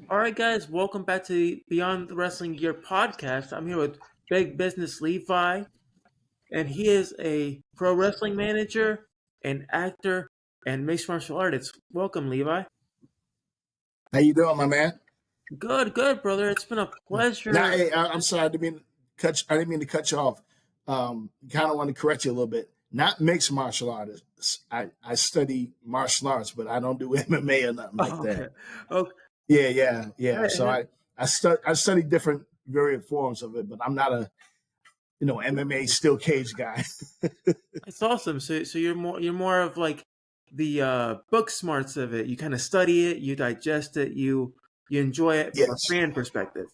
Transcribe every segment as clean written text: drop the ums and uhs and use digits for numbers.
All right, guys, welcome back to the Beyond the Wrestling Gear podcast. I'm here with Big Business Levi, and he is a pro wrestling manager, an actor, and mixed martial artist. Welcome, Levi. How you doing, my man? Good, brother. It's been a Now, pleasure. hey, I'm sorry. I didn't mean to cut you off. Kind of want to correct you a little bit. Not mixed martial artists. I study martial arts, but I don't do MMA or nothing like Oh, okay. that. Okay. Yeah. So Hey, I study different variant forms of it, but I'm not a MMA steel cage guy. it's awesome. So you're more of like the book smarts of it. You kind of study it, you digest it, you enjoy it from a Yes, fan perspective.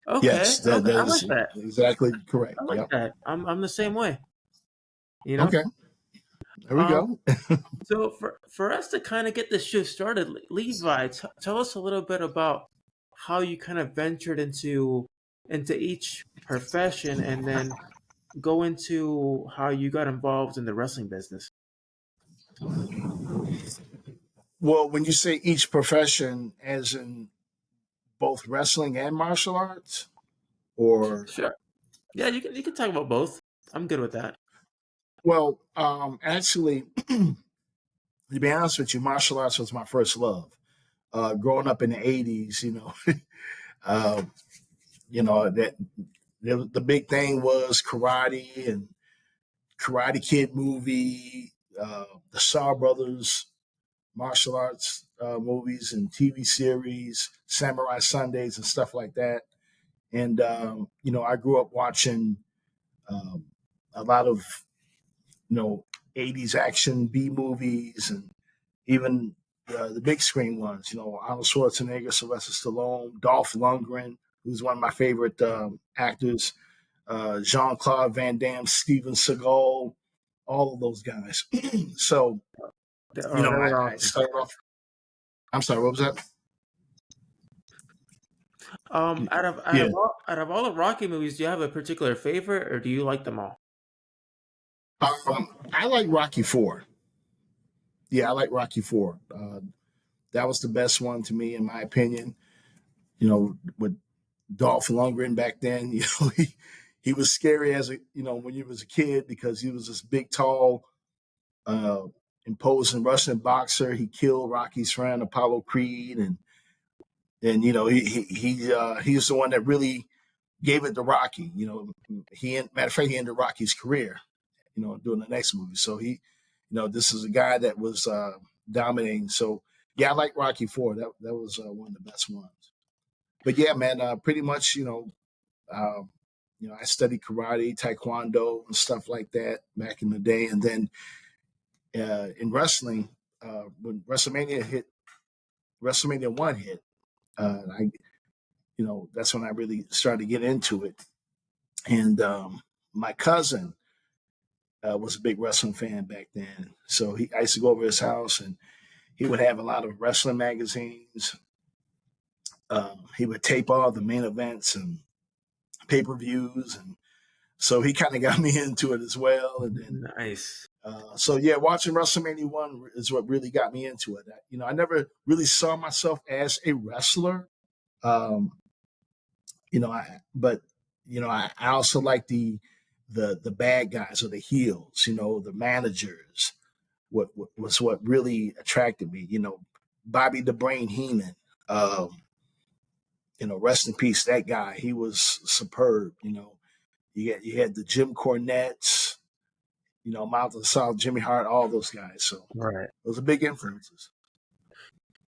Okay, yes, that I is like that. exactly correct. I like Yep. that. I'm the same way. You know. Okay, there we Um, go. so for us to kind of get this show started, Levi, tell us a little bit about how you kind of ventured into each profession, and then go into how you got involved in the wrestling business. Well, when you say each profession, as in both wrestling and martial arts, or Sure. Yeah, you can talk about both. I'm good with that. well, actually, to be honest with you, martial arts was my first love. Growing up in the '80s, uh, that the big thing was karate and Karate Kid movie, the Shaw Brothers martial arts movies and TV series, Samurai Sundays and stuff like that. And I grew up watching um, a lot of you know, 80s action B movies and even the big screen ones, Arnold Schwarzenegger, Sylvester Stallone, Dolph Lundgren, who's one of my favorite actors, Jean Claude Van Damme, Steven Seagal, all of those guys. So, That was I awesome. started off. I'm sorry, what was that? Yeah. Out of all the Rocky movies, do you have a particular favorite, or do you like them all? I like Rocky Four. Yeah, I like Rocky Four. That was the best one to me, in my opinion. With Dolph Lundgren back then. He was scary as when you was a kid because he was this big, tall, uh, imposing Russian boxer. He killed Rocky's friend Apollo Creed, and he was the one that really gave it to Rocky. Matter of fact, he ended Rocky's career. Doing the next movie. So this is a guy that was dominating. So yeah, I like Rocky Four. That was one of the best ones. But yeah, man, pretty much, um, I studied karate, taekwondo, and stuff like that back in the day. And then in wrestling, when WrestleMania one hit, that's when I really started to get into it. And my cousin was a big wrestling fan back then, so I used to go over his house, and he would have a lot of wrestling magazines. He would tape all the main events and pay-per-views, and so he kind of got me into it as well. And Nice. so yeah, watching WrestleMania one is what really got me into it. I never really saw myself as a wrestler. Um, but I also like the bad guys or the heels. The managers. What was what really attracted me. Bobby the Brain Heenan. Rest in peace. That guy, he was superb. You had the Jim Cornettes, Mouth of the South, Jimmy Hart, all those guys. So Right. those are big influences.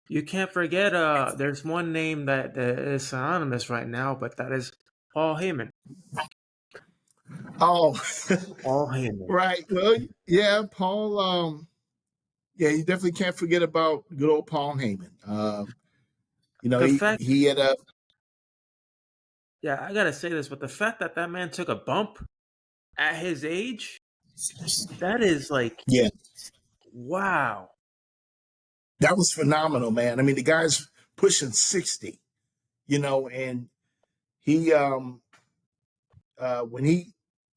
You can't forget. There's one name that is synonymous right now, but that is Paul Heyman. Oh, Paul Heyman. right. Well, yeah, Paul. Yeah, you definitely can't forget about good old Paul Heyman. The He fact, he had a yeah, I gotta say this, but the fact that that man took a bump at his age, that is like, yeah, wow. that was phenomenal, man. I mean, the guy's pushing 60, and he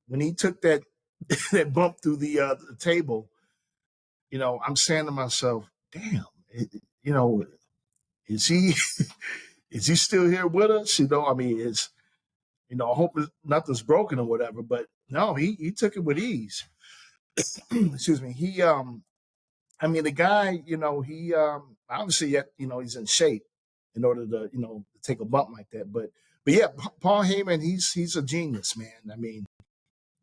when he took that that bump through the table, I'm saying to myself, damn, you know, is he is he still here with us? I mean, I hope nothing's broken or whatever. But no, he took it with ease. Excuse me. I mean, the guy, he obviously, he's in shape in order to, to take a bump like that. But yeah, Paul Heyman, he's a genius, man. I mean,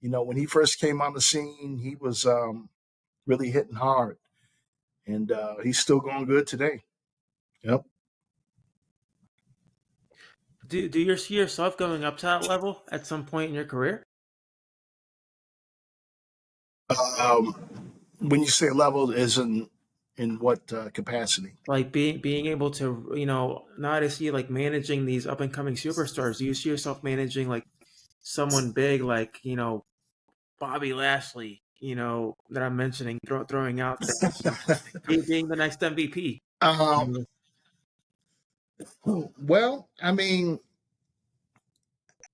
when he first came on the scene, he was really hitting hard, and he's still going good today. Yep. Do you see yourself going up to that level at some point in your career? Um, when you say level, is in what capacity? Like being able to, now I see like managing these up and coming superstars. Do you see yourself managing like someone big, like Bobby Lashley, that I'm mentioning, throwing out there, being the next MVP? um, well, I mean,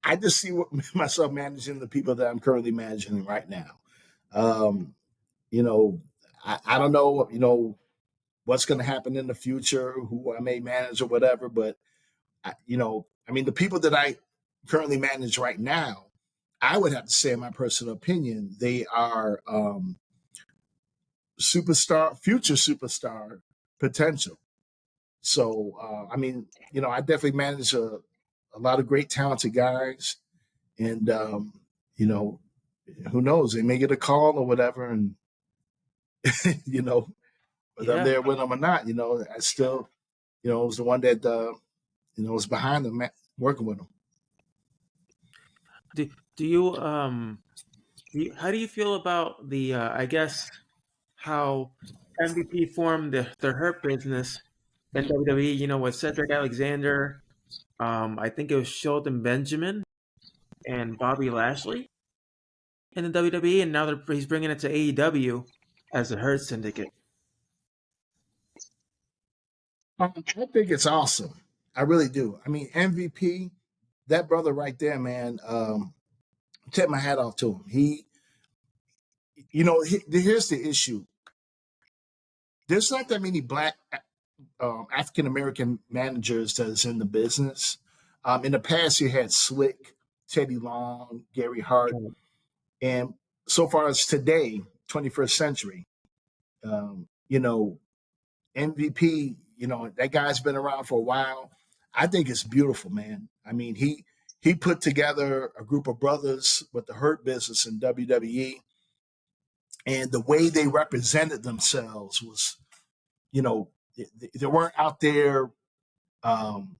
I just see myself managing the people that I'm currently managing right now. Um, you know, I don't know, what's going to happen in the future, who I may manage or whatever, but I mean, the people that I currently manage right now, I would have to say, in my personal opinion, they are future superstar potential. So, I mean, I definitely manage a lot of great, talented guys, and you know, who knows? They may get a call or whatever, and you know, whether I'm Yeah. there with them or not, I still, was the one that was behind them, working with them. Do you how do you feel about the I guess how MVP formed the Hurt Business in WWE? With Cedric Alexander, I think it was Shelton Benjamin and Bobby Lashley in the WWE, and now he's bringing it to AEW as the Hurt Syndicate. I think it's awesome. I really do. I mean, MVP, that brother right there, man. Tip my hat off to him. Here's the issue. There's not that many black African American managers that's in the business. In the past, you had Slick, Teddy Long, Gary Hart, and so far as today, 21st century, MVP, that guy's been around for a while. I think it's beautiful, man. I mean, he put together a group of brothers with the Hurt Business in WWE, and the way they represented themselves was, they weren't out there, um,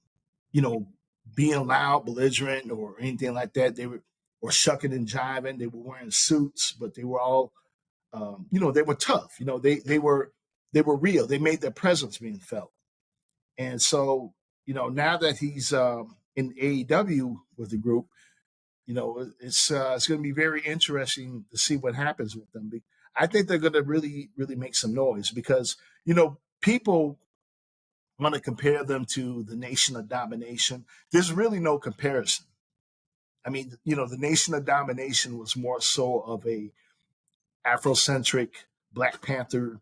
being loud, belligerent, or anything like that. They were or shucking and jiving. They were wearing suits, but they were all, they were tough. They were real. They made their presence being felt. And so, now that he's in AEW with the group, it's going to be very interesting to see what happens with them. I think they're going to really, really make some noise because people want to compare them to the Nation of Domination. There's really no comparison. I mean, the Nation of Domination was more so of a Afrocentric Black Panther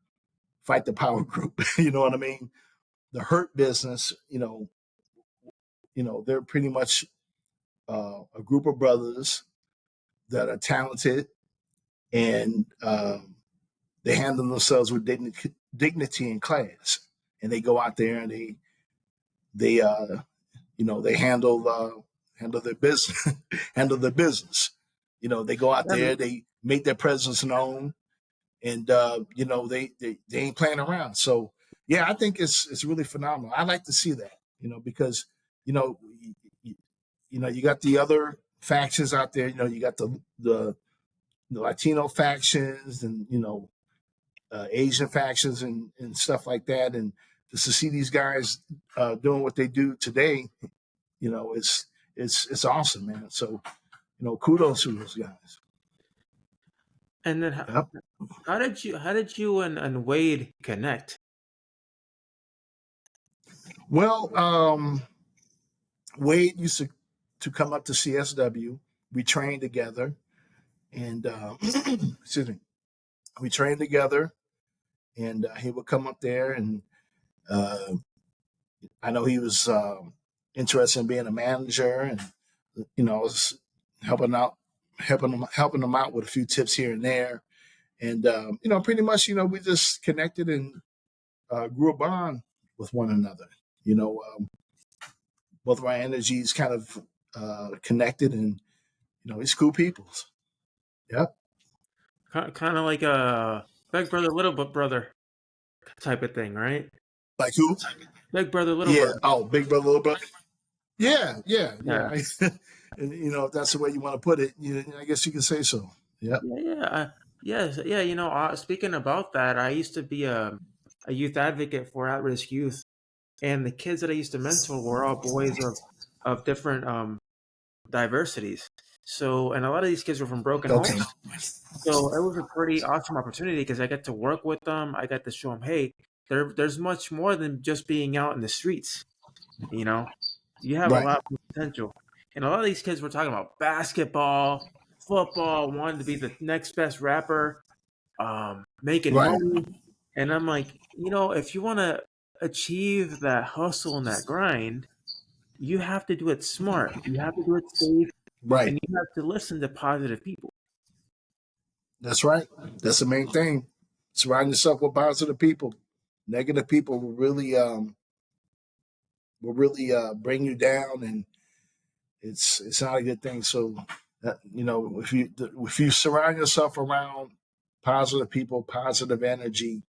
fight the power group. You know what I mean? The Hurt Business, they're pretty much a group of brothers that are talented and they handle themselves with dignity and class. And they go out there and they handle their business, handle their business. They go out there, they make their presence known, and they ain't playing around. So yeah, I think it's really phenomenal. I like to see that, because you know you got the other factions out there. You got the Latino factions and Asian factions and stuff like that, and just to see these guys doing what they do today, it's awesome, man. So kudos to those guys. And then Yep. how did you and Wade connect? Well, Wade used to come up to CSW. We trained together, and excuse me, we trained together, and he would come up there, and I know he was interested in being a manager, and I was helping them out with a few tips here and there, and pretty much we just connected and grew a bond with one another. Both of our energies kind of connected, and he's cool people. Yep. Kind of like a big brother, little brother type of thing, right? Like who? Big brother, little Yeah. brother. Oh, big brother, little brother. Yeah, yeah, Yeah. yeah. And if that's the way you want to put it, I guess you can say so. Yep. Yeah, yeah, yes, yeah. Speaking about that, I used to be a youth advocate for at-risk youth, and the kids that I used to mentor were all boys of different diversities. So, and a lot of these kids were from broken Okay. homes. So it was a pretty awesome opportunity because I got to work with them. I got to show them, hey, there's much more than just being out in the streets. You know, you have a Right. lot more potential. And a lot of these kids were talking about basketball, football, wanting to be the next best rapper, making Right. money. And I'm like, if you want to achieve that hustle and that grind, you have to do it smart. You have to do it safe, Right. and you have to listen to positive people. That's right. That's the main thing. Surround yourself with positive people. Negative people will really bring you down, and it's not a good thing. So, if you surround yourself around positive people, positive energy,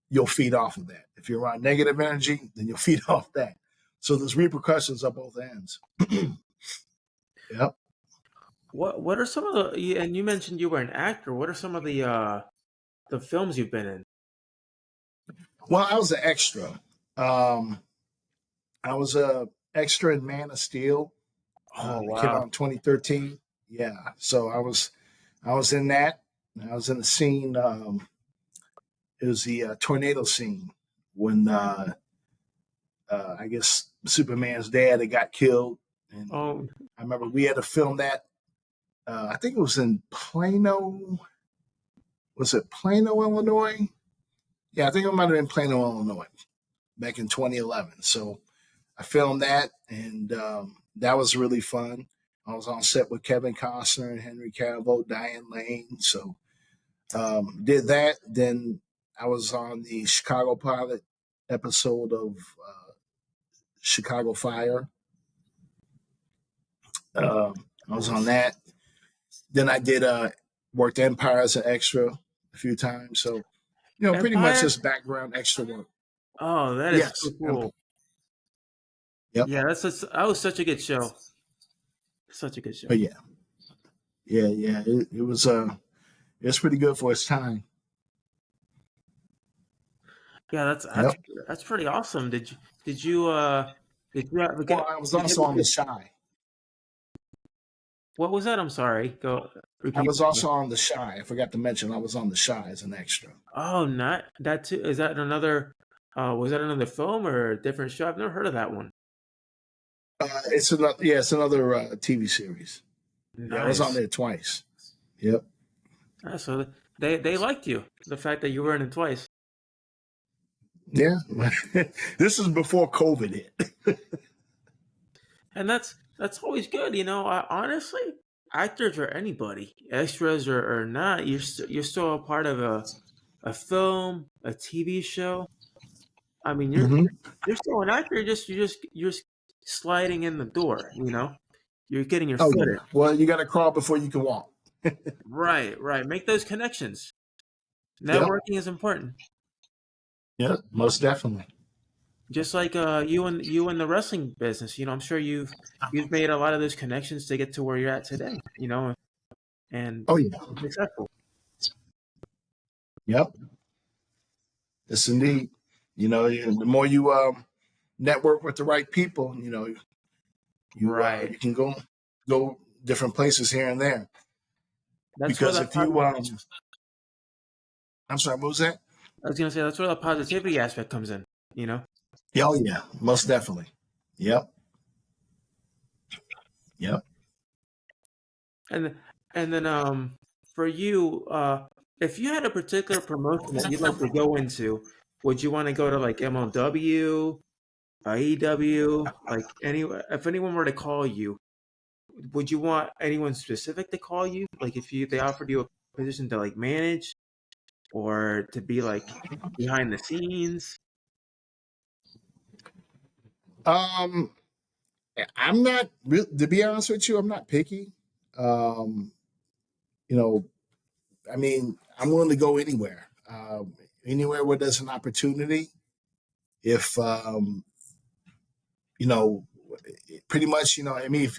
you'll feed off of that. If you're around negative energy, then you'll feed off that. So there's repercussions on both ends. Yep. What are some of and you mentioned you were an actor. What are some of the films you've been in? Well, I was an extra. Um, I was a extra in Man of Steel. Oh It came wow. out in 2013. Yeah, so I was in that. I was in the scene. It was the tornado scene when I guess Superman's dad had got killed, and Oh, I remember we had to film that. I think it was in Plano. Was it Plano, Illinois? Yeah, I think it might have been Plano, Illinois, back in 2011. So I filmed that, and that was really fun. I was on set with Kevin Costner and Henry Cavill, Diane Lane. So did that. Then I was on the Chicago pilot episode of Chicago Fire. I was on nice. that. Then I did worked Empire as an extra a few times. So pretty much Empire? just background extra work. Oh, that is so Yes, Empire. cool. Yep. Yeah, that was such a good show. Such a good show. But yeah, yeah, yeah. It's pretty good for its time. Yeah, Yep. that's pretty awesome. Did you did you ever Well, get I was did you also ever on The get Shy. what was that? I'm sorry. Go I repeat was that. also on The Shy. I forgot to mention I was on The Shy as an extra. Oh, not that too. Is that another was that another film or a different show? I've never heard of that one. It's another TV series. Yeah, I was on Nice. there twice. Yep. So they liked you. The fact that you were in it twice. Yeah. This is before COVID hit. And that's always good, honestly, actors or anybody, extras or not, you're still a part of a film, a TV show. I mean, Hmm. you're still an actor. You're just sliding in the door. You're getting your Oh foot in. yeah. Well, you got to crawl before you can walk. Right, right. Make those connections. Yep. Networking is important. Yep. Most definitely. Just like you in the wrestling business. I'm sure you've made a lot of those connections to get to where you're at today. And Oh yeah. successful. Yep. Yes, indeed. The more you network with the right people, Right. you can go different places here and there. That's where Because the if you I'm sorry, what was that? I was gonna say that's where the positivity aspect comes in. You know, Yeah, oh yeah, most definitely. Yep. Yep. and and then for you, if you had a particular promotion that you'd like to go into, would you want to go to like MLW? AEW, like if anyone were to call you, would you want anyone specific to call you? Like if they offered you a position to like manage or to be like behind the scenes? Um, I'm not real to be honest with you. I'm not picky. Um, you know, I mean, I'm willing to go anywhere. Anywhere where there's an opportunity. If you know, pretty much, I mean,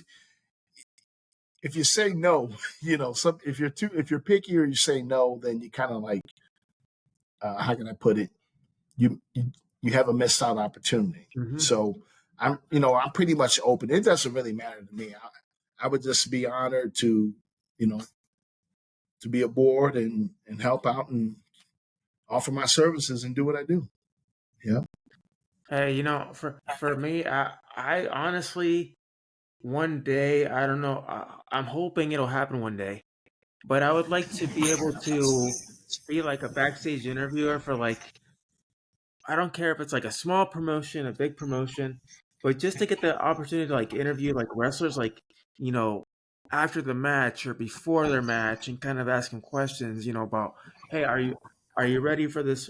if you say no, if you're picky or you say no, then you kind of like, how can I put it? You have a missed out opportunity. Mm-hmm. So I'm pretty much open. It doesn't really matter to me. I would just be honored to, you know, to be aboard and help out and offer my services and do what I do. Yeah. Hey, for me, I honestly one day, I don't know, I'm hoping it'll happen one day, but I would like to be able to be like a backstage interviewer for like I don't care if it's like a small promotion, a big promotion, but just to get the opportunity to like interview like wrestlers, like, you know, after the match or before their match and kind of asking questions, about, hey, are you ready for this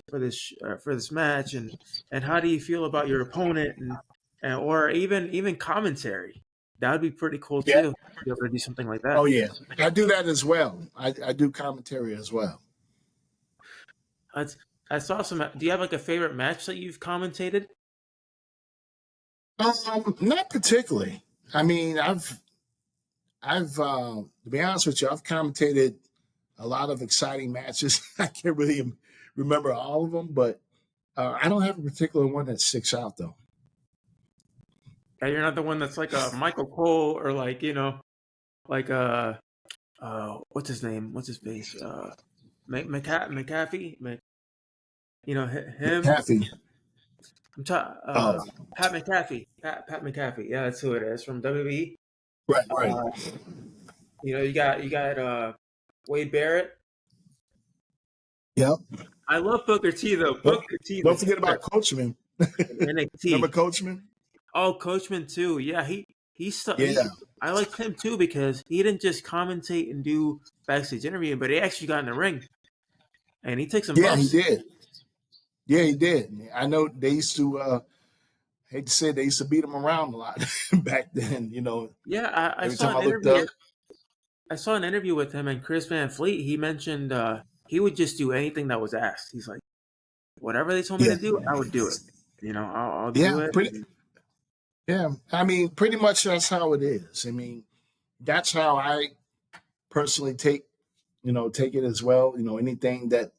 match and how do you feel about your opponent and or even commentary. That would be pretty cool Yeah. too. To be able to do something like that. Oh yeah. I do that as well. I do commentary as well. That's I saw some. Do you have like a favorite match that you've commentated? Not particularly. I mean, I've to be honest with you, I've commentated a lot of exciting matches. I can't really remember all of them, but I don't have a particular one that sticks out though. Yeah, you're not the one that's like a Michael Cole or like like what's his name? What's his face? McAfee. Him. McAfee. I'm talking. Oh, Pat McAfee. Pat McAfee. Yeah, that's who it is from WWE. right, right. Uh, you got Wade Barrett. Yep. I love Booker T though. Don't, Booker T don't was forget good about Coachman. in Remember NXT. Coachman? Oh, Coachman too. Yeah, he Yeah. I liked him too because he didn't just commentate and do backstage interviewing, but he actually got in the ring and he took some Yeah, he bumps. did. Yeah, he did. I know they used to hate to say it, they used to beat him around a lot back then, Yeah, every time I looked up. I saw an interview with him and Chris Van Fleet. He mentioned he would just do anything that was asked. He's like, whatever they told me Yeah. to do, I would do it. I'll do Yeah, it. yeah. I mean, pretty much that's how it is. I mean, that's how I personally take it as well. Anything that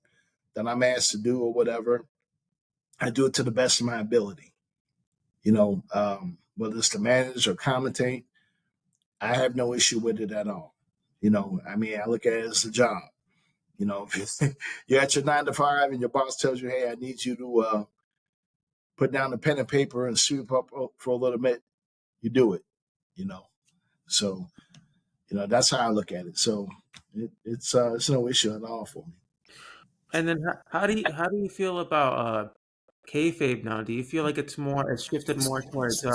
I'm asked to do or whatever, I do it to the best of my ability. Whether it's to manage or commentate, I have no issue with it at all. I mean, I look at it as a job. If you're at your 9 to 5 and your boss tells you, "Hey, I need you to put down the pen and paper and sweep up for a little bit," you do it. You know, so that's how I look at it. So it's no issue at all for me. And then how do you feel about kayfabe now? Do you feel like it's shifted more towards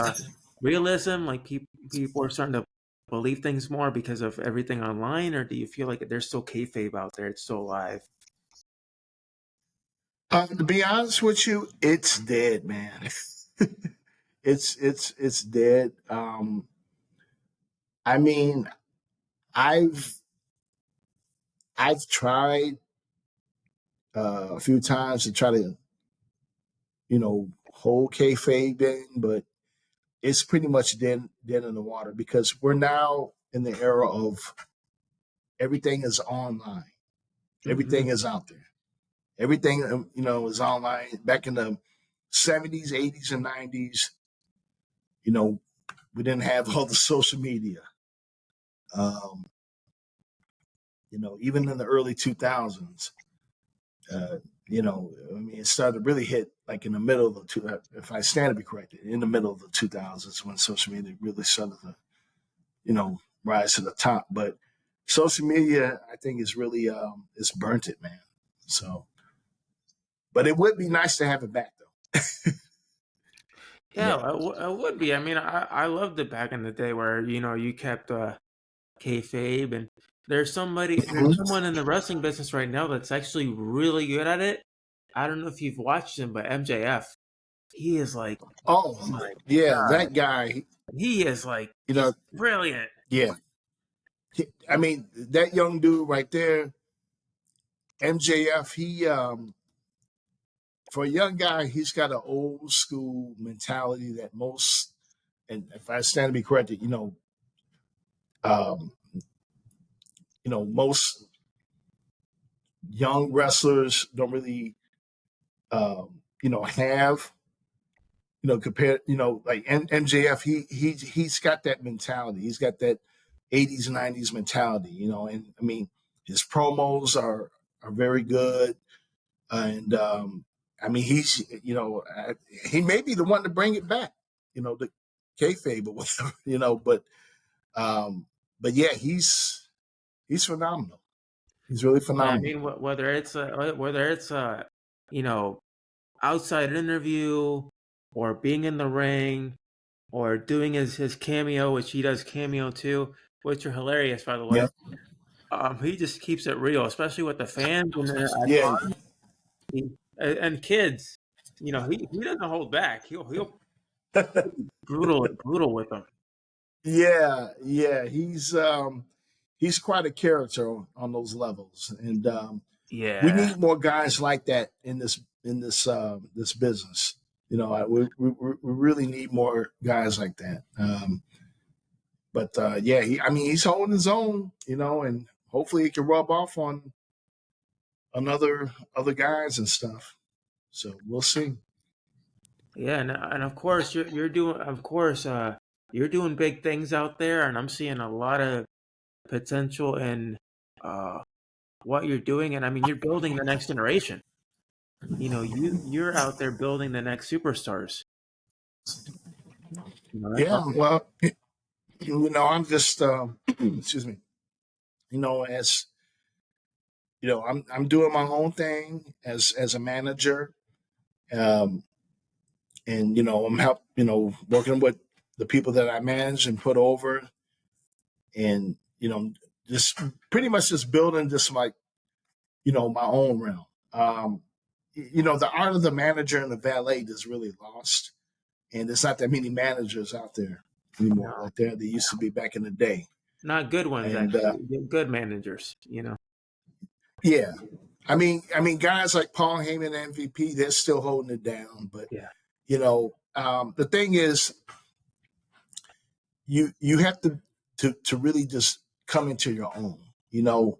realism? Like people are starting to believe things more because of everything online, or do you feel like there's still kayfabe out there? It's still alive. To be honest with you, it's dead, man. It's dead. I mean, I've I've tried a few times to try to hold kayfabe in, but it's pretty much dead in the water because we're now in the era of everything is online, Hmm. everything is out there, everything is online. Back in the 70s, 80s, and 90s, you know, we didn't have all the social media. Um, even in the early 2000s, I mean, it started to really hit like in the middle of the if I stand to be corrected, in the middle of the 2000s when social media really started to, rise to the top. But social media, I think, is really it's burnt it, man. So, but it would be nice to have it back, though. Yeah, Yeah. it would be. I mean, I loved it back in the day where you kept kayfabe, and there's Mhm. someone in the wrestling business right now that's actually really good at it. I don't know if you've watched him, but MJF, he is like, Oh, my yeah, God, that guy. he is like You know, brilliant. yeah. I mean, that young dude right there, MJF. For a young guy, he's got an old school mentality that most, and if I stand to be corrected, um, most young wrestlers don't really, have, compared, like MJF, he's got that mentality. He's got that 80s, 90s mentality, and I mean, his promos are very good. And, I mean, he may be the one to bring it back, the kayfabe or whatever, um, but yeah, he's phenomenal. He's really Yeah, I phenomenal. mean, whether it's you know, outside interview, or being in the ring, or doing his cameo, which he does cameo too, which are hilarious, by the way. Yeah, He just keeps it real, especially with the fans and yeah, and kids. He doesn't hold back. He'll brutal with them. yeah. He's quite a character on those levels, and we Yeah, need more guys like that in this business. We really need more guys like that. But yeah, I mean, he's holding his own, and hopefully it can rub off on other guys and stuff. So we'll see. yeah, and of course you're doing big things out there, and I'm seeing a lot of potential in uh, what you're doing, and I mean you're building the next generation. You're out there building the next superstars. That's Yeah, awesome. well, I'm just excuse me. As I'm doing my own thing as a manager, um, and I'm working with the people that I manage and put over, and just pretty much just building just like my own realm. The art of the manager and the valet is really lost, and there's not that many managers out there anymore No, like there used to be back in the day. not good ones And actually. Good managers. yeah, I mean, guys like Paul Heyman, MVP, they're still holding it down. But Yeah. the thing is, you have to really just come into your own. You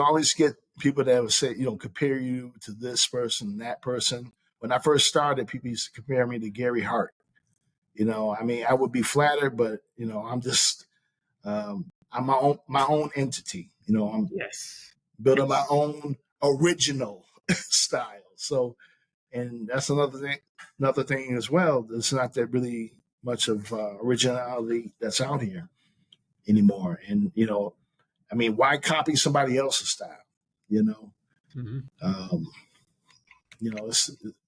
always get people that would say, compare you to this person, that person. When I first started, people used to compare me to Gary Hart. I mean, I would be flattered, but I'm my own entity. I'm Yes. building my own original style. So, and that's another thing as well. There's not that really much of originality that's out here anymore. And I mean, why copy somebody else's style? You know, Hmm. um,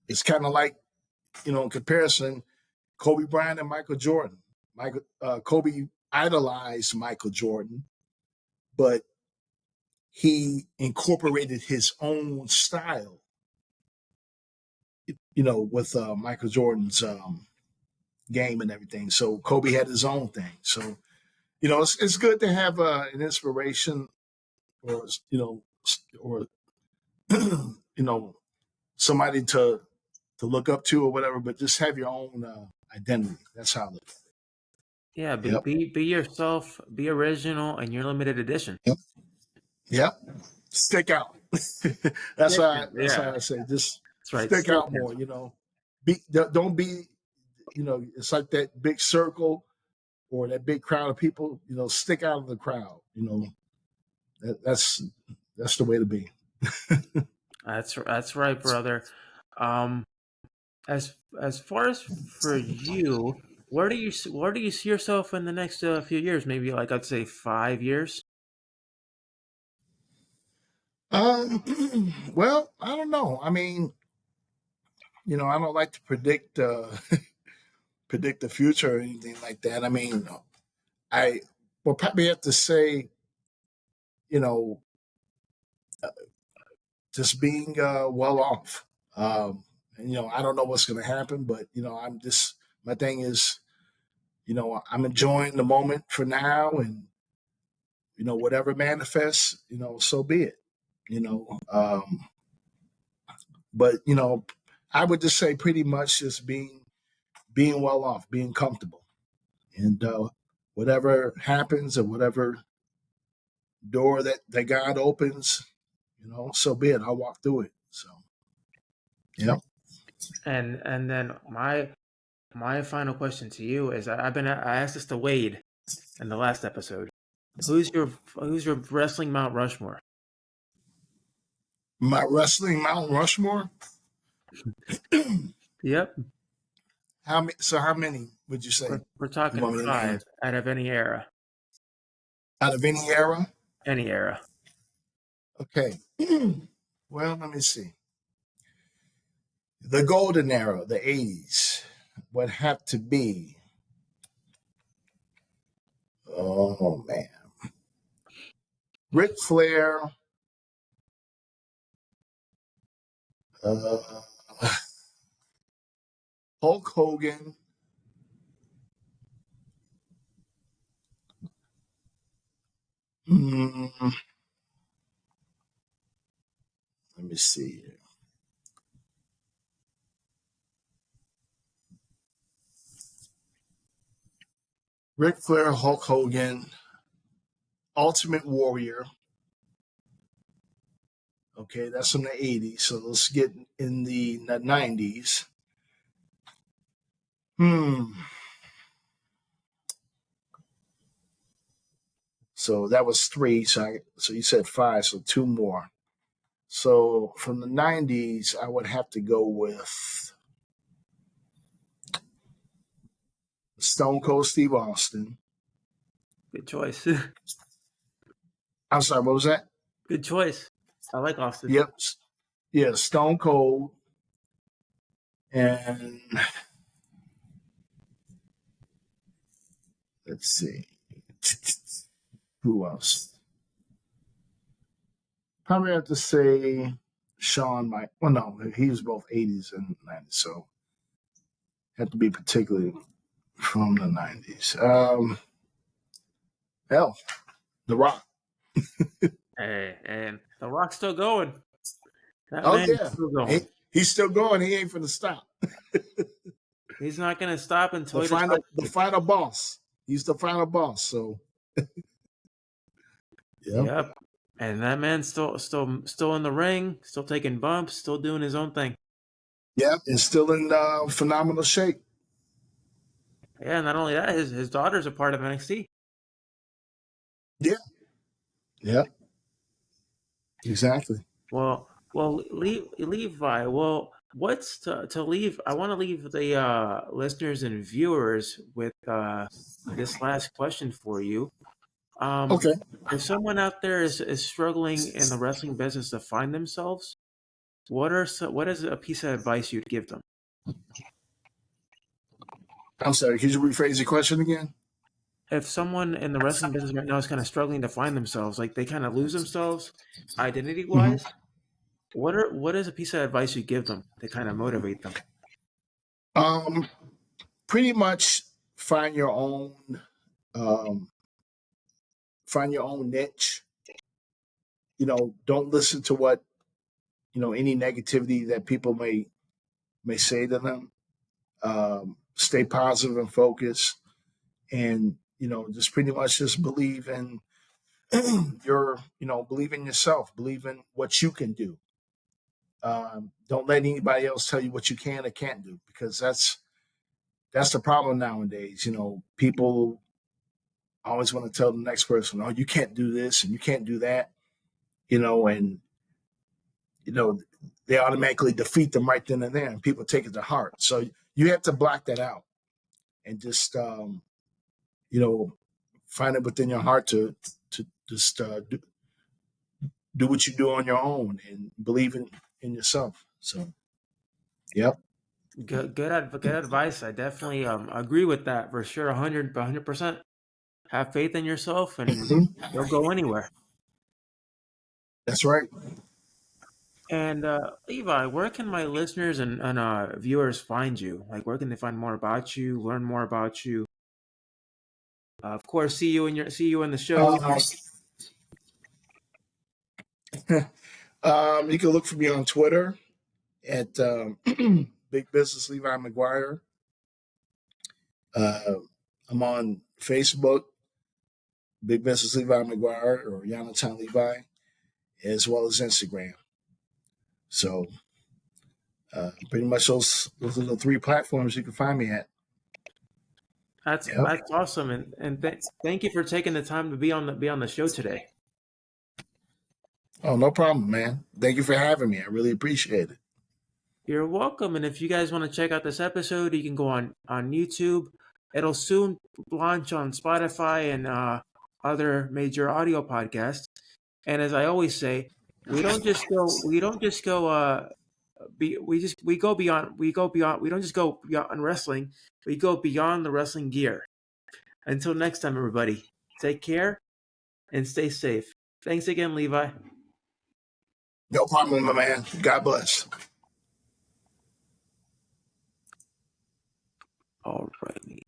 it's kind of like in comparison, Kobe Bryant and Michael Jordan. Kobe idolized Michael Jordan, but he incorporated his own style, with Michael Jordan's game and everything. So Kobe had his own thing. So it's good to have an inspiration, or or somebody to look up to or whatever, but just have your own identity. That's how I look at Yeah. it. Yep. Be yourself. Be original, and you're limited edition. Yep. Yep. Stick out. that's how that's Yeah. how I say. Just That's right. stick Stick out him. more. Don't be. It's like that big circle or that big crowd of people. Stick out of the crowd. That's the way to be. That's right, brother. Um, as far as for you, where do you see yourself in the next few years? Maybe like I'd say 5 years. Well, I don't know. I mean, I don't like to predict predict the future or anything like that. I mean, I will probably have to say, you know, just being well off. I don't know what's going to happen, but I'm just my thing is, I'm enjoying the moment for now, and whatever manifests, so be it. You know, but I would just say pretty much just being well off, being comfortable, and whatever happens or whatever door that God opens, so be it. I'll walk through it. So, yeah. And then my final question to you is I asked this to Wade in the last episode. Who's your wrestling Mount Rushmore? My wrestling Mount Rushmore. Yep. How many? So how many would you say? We're You talking want me to name 5 out of any era. out of any era? Any era. Okay. Well, let me see. The golden era, the '80s, would have to be. Oh man, Ric Flair. Uh, Hulk Hogan. Mm, let me see. Ric Flair, Hulk Hogan, Ultimate Warrior. Okay, that's from the '80s. So let's get in the '90s. Hmm. So that was 3. So you said 5. So 2 more. So from the '90s, I would have to go with Stone Cold Steve Austin. Good choice. I'm sorry, what was that? Good choice. I like Austin. Yep. Yeah, Stone Cold. And let's see. Who else? Probably have to say Shawn Mike. Well, no, he was both '80s and '90s, so had to be particularly from the '90s. Hell, The Rock. Hey, and The Rock's still going. That Oh man is yeah, still going. he's still going. He ain't finna stop. He's not gonna stop until he The decides. final boss. He's the final boss. So yeah, Yep. And that man's still in the ring, still taking bumps, still doing his own thing. yeah, and still in phenomenal shape. Yeah, not only that, his daughter's a part of NXT. Yeah, yeah, exactly. Well, Levi. Well, what's to leave? I want to leave the listeners and viewers with this last question for you. Um, Okay. if someone out there is struggling in the wrestling business to find themselves, what is a piece of advice you'd give them? I'm sorry. Could you rephrase your question again? If someone in the wrestling business right now is kind of struggling to find themselves, like they kind of lose themselves identity Hmm. wise, what is a piece of advice you give them to kind of motivate them? Um, Pretty much um, find your own niche. Don't listen to what any negativity that people may say to them. Stay positive and focused, and just pretty much just believe in believe in yourself, believe in what you can do. Don't let anybody else tell you what you can or can't do, because that's the problem nowadays. People always want to tell the next person, "Oh, you can't do this and you can't do that," and you know they automatically defeat them right then and there, and people take it to heart. So you have to block that out and just you know find it within your heart to just do what you do on your own and believe in yourself. So, yep. Good advice. I definitely agree with that for sure. 100%. Have faith in yourself, and Mhm. you'll go anywhere. That's right. And Levi, where can my listeners and viewers find you? Like, where can they find more about you, learn more about you? Of course, see you in the show. Uh, you can look for me on Twitter at Big Business Levi Mcguire. Uh, I'm on Facebook, Big Business Levi Mcguire or Yonatan Levi, as well as Instagram. So pretty much those are the three platforms you can find me at. Yep. That's awesome, and thank you for taking the time to be on the show today. Oh, no problem, man. Thank you for having me. I really appreciate it. You're welcome. And if you guys want to check out this episode, you can go on YouTube. It'll soon launch on Spotify and other major audio podcasts. And as I always say, we don't just go we go beyond we don't just go beyond wrestling, we go beyond the wrestling gear. Until next time, everybody, take care and stay safe. Thanks again, Levi. No problem, my man. God bless. All right.